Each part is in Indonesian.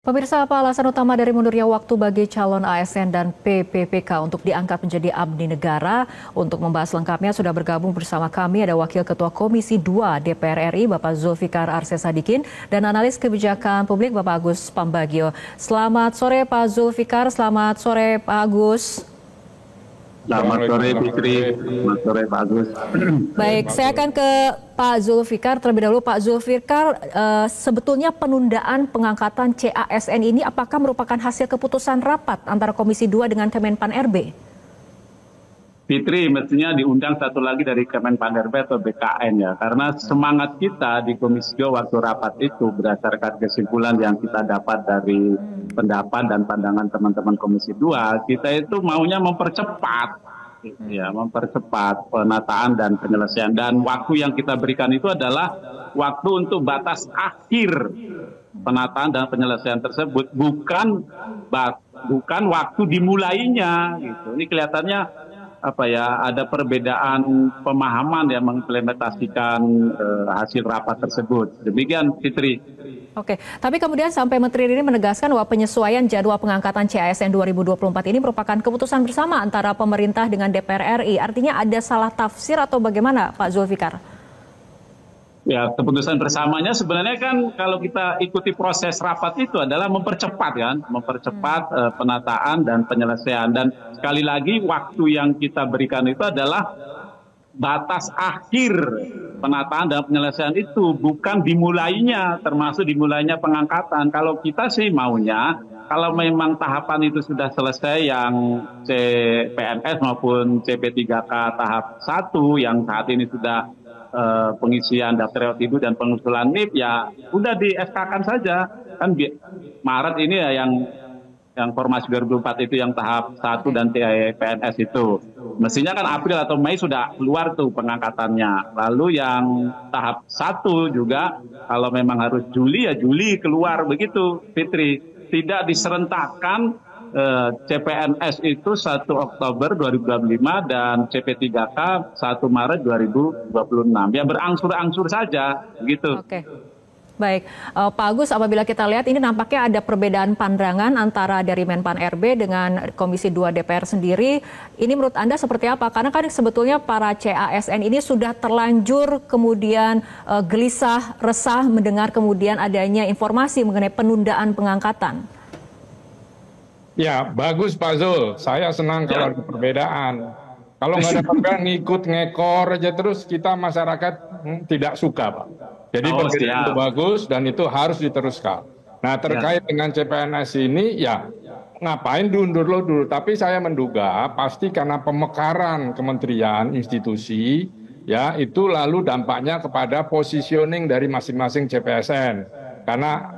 Pemirsa, apa alasan utama dari mundurnya waktu bagi calon ASN dan PPPK untuk diangkat menjadi abdi negara? Untuk membahas lengkapnya sudah bergabung bersama kami ada Wakil Ketua Komisi 2 DPR RI Bapak Zulfikar Arsesadikin dan analis kebijakan publik Bapak Agus Pambagio. Selamat sore Pak Zulfikar, selamat sore Pak Agus. Selamat sore Fitri, selamat sore Pak Agus. Baik, saya akan ke Pak Zulfikar terlebih dahulu. Pak Zulfikar, sebetulnya penundaan pengangkatan CASN ini apakah merupakan hasil keputusan rapat antara Komisi 2 dengan Kemenpan RB? Fitri, mestinya diundang satu lagi dari Kemenpan RB atau BKN ya, karena semangat kita di Komisi 2 waktu rapat itu berdasarkan kesimpulan yang kita dapat dari pendapat dan pandangan teman-teman Komisi 2, kita itu maunya mempercepat penataan dan penyelesaian, dan waktu yang kita berikan itu adalah waktu untuk batas akhir penataan dan penyelesaian tersebut, bukan waktu dimulainya gitu. Ini kelihatannya ada perbedaan pemahaman yang mengimplementasikan hasil rapat tersebut. Demikian Fitri. Oke, tapi kemudian sampai Menteri ini menegaskan bahwa penyesuaian jadwal pengangkatan CASN 2024 ini merupakan keputusan bersama antara pemerintah dengan DPR RI. Artinya ada salah tafsir atau bagaimana Pak Zulfikar? Ya, keputusan bersamanya sebenarnya kan kalau kita ikuti proses rapat itu adalah mempercepat penataan dan penyelesaian. Dan sekali lagi waktu yang kita berikan itu adalah batas akhir penataan dan penyelesaian itu, bukan dimulainya, termasuk dimulainya pengangkatan. Kalau kita sih maunya, kalau memang tahapan itu sudah selesai yang CPNS maupun CP3K tahap 1 yang saat ini sudah pengisian daftar ibu dan pengusulan NIP, ya udah di SK-kan saja. Kan Maret ini ya yang formasi 2004 itu yang tahap 1 dan PNS itu. Mestinya kan April atau Mei sudah keluar tuh pengangkatannya. Lalu yang tahap 1 juga kalau memang harus Juli ya Juli keluar begitu Fitri. Tidak diserentakkan CPNS itu 1 Oktober 2025 dan CP3K 1 Maret 2026. Ya berangsur-angsur saja begitu. Oke. Baik, Pak Agus, apabila kita lihat ini nampaknya ada perbedaan pandangan antara dari Menpan RB dengan Komisi 2 DPR sendiri. Ini menurut Anda seperti apa? Karena kan sebetulnya para CASN ini sudah terlanjur kemudian gelisah, resah mendengar kemudian adanya informasi mengenai penundaan pengangkatan. Ya, bagus Pak Zul. Saya senang kalau ada perbedaan. Kalau nggak ada perbedaan, ngikut ngekor aja terus, kita masyarakat tidak suka, Pak. Jadi perbedaan itu bagus dan itu harus diteruskan. Nah, terkait dengan CPNS ini, ya ngapain diundur dulu. Tapi saya menduga pasti karena pemekaran kementerian, institusi, ya itu lalu dampaknya kepada positioning dari masing-masing CPSN. Karena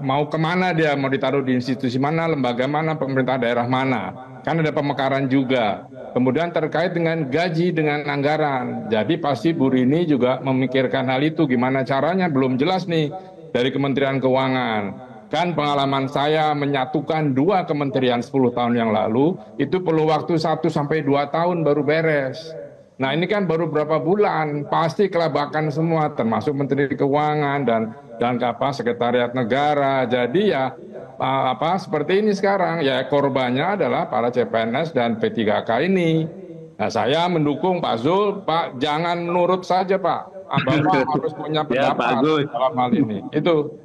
mau kemana dia, mau ditaruh di institusi mana, lembaga mana, pemerintah daerah mana. Kan ada pemekaran juga. Kemudian terkait dengan gaji, dengan anggaran. Jadi pasti Bu Rini juga memikirkan hal itu. Gimana caranya, belum jelas nih dari Kementerian Keuangan. Kan pengalaman saya menyatukan 2 kementerian 10 tahun yang lalu, itu perlu waktu 1 sampai 2 tahun baru beres. Nah ini kan baru berapa bulan, pasti kelabakan semua, termasuk Menteri Keuangan dan Sekretariat Negara. Jadi ya seperti ini sekarang, ya korbannya adalah para CPNS dan P3K ini. Nah saya mendukung Pak Zul, Pak jangan nurut saja Pak, Bapak harus punya pendapat dalam hal ini. Itu.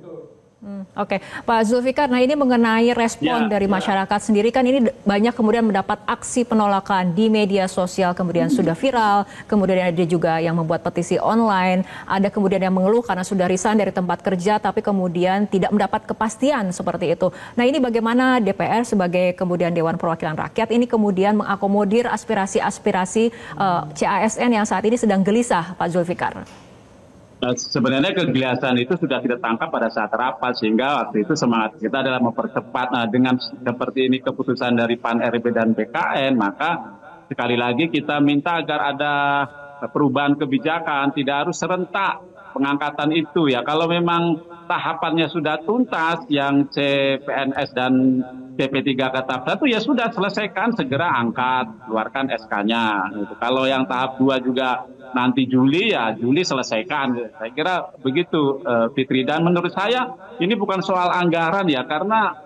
Oke, Pak Zulfikar, nah ini mengenai respon dari masyarakat sendiri, kan ini banyak kemudian mendapat aksi penolakan di media sosial, kemudian sudah viral, kemudian ada juga yang membuat petisi online, ada kemudian yang mengeluh karena sudah resign dari tempat kerja, tapi kemudian tidak mendapat kepastian seperti itu. Nah ini bagaimana DPR sebagai kemudian Dewan Perwakilan Rakyat ini kemudian mengakomodir aspirasi-aspirasi CASN yang saat ini sedang gelisah, Pak Zulfikar? Nah, sebenarnya kegelisahan itu sudah kita tangkap pada saat rapat, sehingga waktu itu semangat kita adalah mempercepat. Nah, dengan seperti ini keputusan dari PAN RB dan BKN, maka sekali lagi kita minta agar ada perubahan kebijakan, tidak harus serentak pengangkatan itu ya. Kalau memang tahapannya sudah tuntas, yang CPNS dan CP3K tahap 1 ya sudah selesaikan, segera angkat, keluarkan SK-nya. Gitu. Kalau yang tahap 2 juga nanti Juli ya Juli selesaikan. Saya kira begitu, Fitri. Dan menurut saya ini bukan soal anggaran ya, karena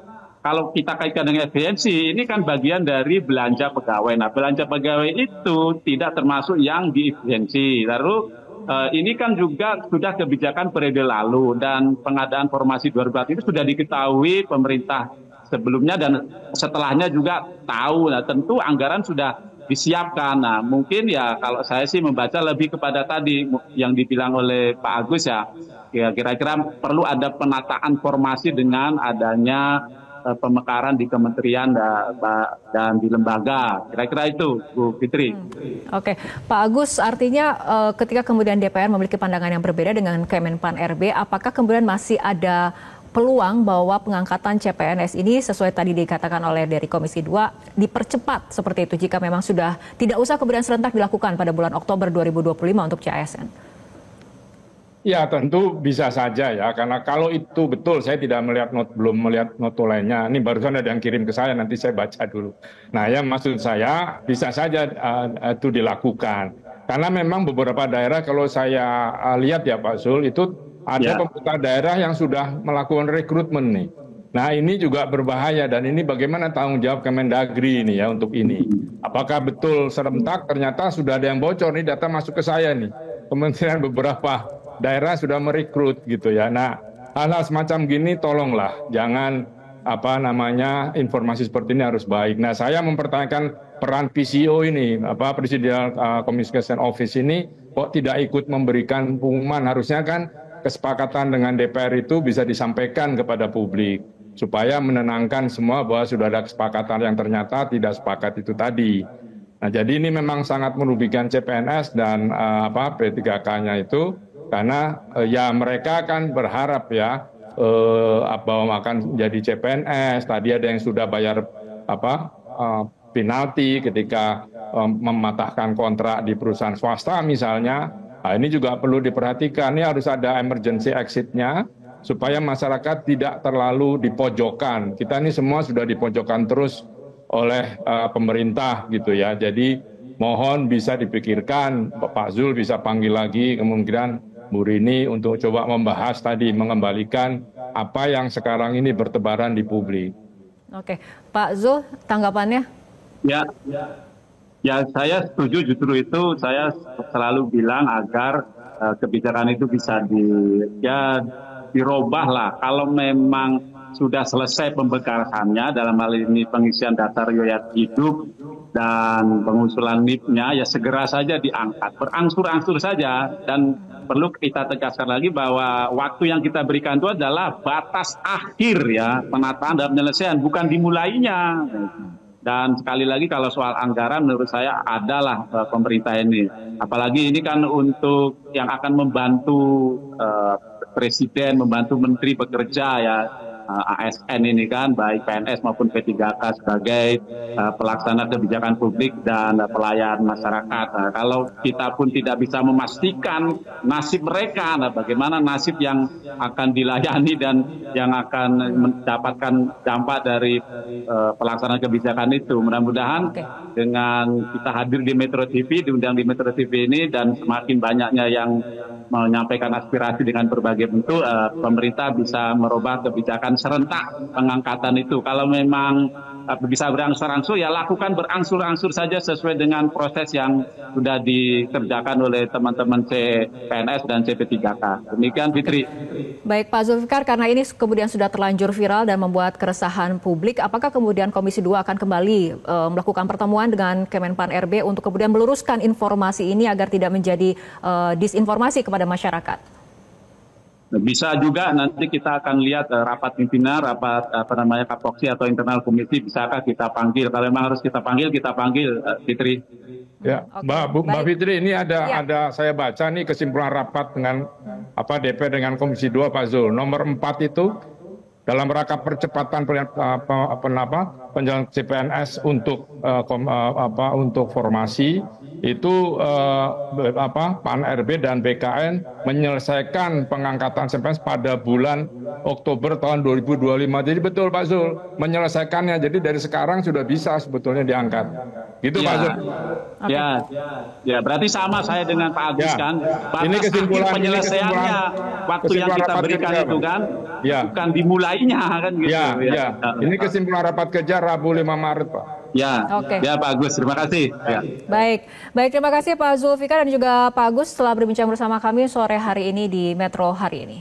kalau kita kaitkan dengan efisiensi, ini kan bagian dari belanja pegawai. Nah, belanja pegawai itu tidak termasuk yang diefisiensi. Lalu ini kan juga sudah kebijakan periode lalu, dan pengadaan formasi 2004 itu sudah diketahui pemerintah sebelumnya dan setelahnya juga tahu. Nah, tentu anggaran sudah disiapkan. Nah, mungkin ya kalau saya sih membaca lebih kepada tadi yang dibilang oleh Pak Agus ya, kira-kira perlu ada penataan formasi dengan adanya pemekaran di kementerian dan di lembaga. Kira-kira itu, Bu Fitri. Oke, Pak Agus, artinya ketika kemudian DPR memiliki pandangan yang berbeda dengan Kemenpan RB, apakah kemudian masih ada peluang bahwa pengangkatan CPNS ini sesuai tadi dikatakan oleh dari Komisi 2 dipercepat seperti itu jika memang sudah tidak usah kemudian serentak dilakukan pada bulan Oktober 2025 untuk CASN? Ya tentu bisa saja ya, karena kalau itu betul, saya tidak melihat belum melihat notulennya. Ini barusan ada yang kirim ke saya, nanti saya baca dulu. Nah ya maksud saya bisa saja itu dilakukan. Karena memang beberapa daerah kalau saya lihat ya Pak Zul, itu ada pemerintah daerah yang sudah melakukan rekrutmen nih. Nah ini juga berbahaya, dan ini bagaimana tanggung jawab Kemendagri ini ya untuk ini. Apakah betul serentak, ternyata sudah ada yang bocor, nih data masuk ke saya nih. Kementerian beberapa daerah sudah merekrut gitu ya. Nah, hal-hal semacam gini tolonglah jangan informasi seperti ini harus baik. Nah, saya mempertanyakan peran PCO ini, Presidential Communication Office ini kok tidak ikut memberikan pengumuman. Harusnya kan kesepakatan dengan DPR itu bisa disampaikan kepada publik supaya menenangkan semua bahwa sudah ada kesepakatan yang ternyata tidak sepakat itu tadi. Nah, jadi ini memang sangat merugikan CPNS dan P3K-nya itu. Karena ya mereka kan berharap ya bahwa akan jadi CPNS. Tadi ada yang sudah bayar penalti ketika mematahkan kontrak di perusahaan swasta misalnya. Nah, ini juga perlu diperhatikan. Ini harus ada emergency exit-nya supaya masyarakat tidak terlalu dipojokkan. Kita ini semua sudah dipojokkan terus oleh pemerintah gitu ya. Jadi mohon bisa dipikirkan, Pak Zul bisa panggil lagi kemungkinan Bu Rini untuk coba membahas tadi, mengembalikan apa yang sekarang ini bertebaran di publik. Oke, Pak Zul, tanggapannya? Ya saya setuju, justru itu saya selalu bilang agar kebijakan itu bisa dirubah lah. Kalau memang sudah selesai pembekasannya, dalam hal ini pengisian data riwayat hidup dan pengusulan NIP-nya, ya segera saja diangkat, berangsur-angsur saja. Dan perlu kita tegaskan lagi bahwa waktu yang kita berikan itu adalah batas akhir ya penataan dan penyelesaian, bukan dimulainya. Dan sekali lagi kalau soal anggaran menurut saya adalah pemerintah ini. Apalagi ini kan untuk yang akan membantu Presiden, membantu Menteri bekerja ya. ASN ini kan baik PNS maupun P3K sebagai pelaksana kebijakan publik dan pelayan masyarakat. Nah, kalau kita pun tidak bisa memastikan nasib mereka, nah bagaimana nasib yang akan dilayani dan yang akan mendapatkan dampak dari pelaksanaan kebijakan itu. Mudah-mudahan dengan kita hadir di Metro TV, diundang di Metro TV ini, dan semakin banyaknya yang menyampaikan aspirasi dengan berbagai bentuk, pemerintah bisa merubah kebijakan serentak pengangkatan itu. Kalau memang bisa berangsur-angsur, ya lakukan berangsur-angsur saja sesuai dengan proses yang sudah dikerjakan oleh teman-teman CPNS dan CP3K. Demikian Fitri. Baik Pak Zulfikar, karena ini kemudian sudah terlanjur viral dan membuat keresahan publik, apakah kemudian Komisi 2 akan kembali melakukan pertemuan dengan Kemenpan RB untuk kemudian meluruskan informasi ini agar tidak menjadi disinformasi kepada masyarakat? Bisa juga nanti kita akan lihat rapat pimpinan, rapat kapoksi atau internal komisi, bisakah kita panggil? Kalau memang harus kita panggil Fitri. Ya, Mbak Fitri, ini ada saya baca nih kesimpulan rapat dengan DPR dengan Komisi 2 Pak Zul. Nomor 4 itu dalam rangka percepatan penjalan CPNS untuk formasi itu PAN RB dan BKN menyelesaikan pengangkatan CPNS pada bulan Oktober tahun 2025. Jadi betul Pak Zul, menyelesaikannya. Jadi dari sekarang sudah bisa sebetulnya diangkat. Gitu Pak Zul. Ya, berarti sama saya dengan Pak Agus kan. Batas Ini kesimpulan penyelesaiannya waktu yang kita berikan itu kan, bukan dimulainya kan gitu. Ini kesimpulan rapat kerja Rabu 5 Maret Pak. Ya, Pak Agus, terima kasih. Baik, terima kasih Pak Zulfikar dan juga Pak Agus telah berbincang bersama kami sore hari ini di Metro hari ini.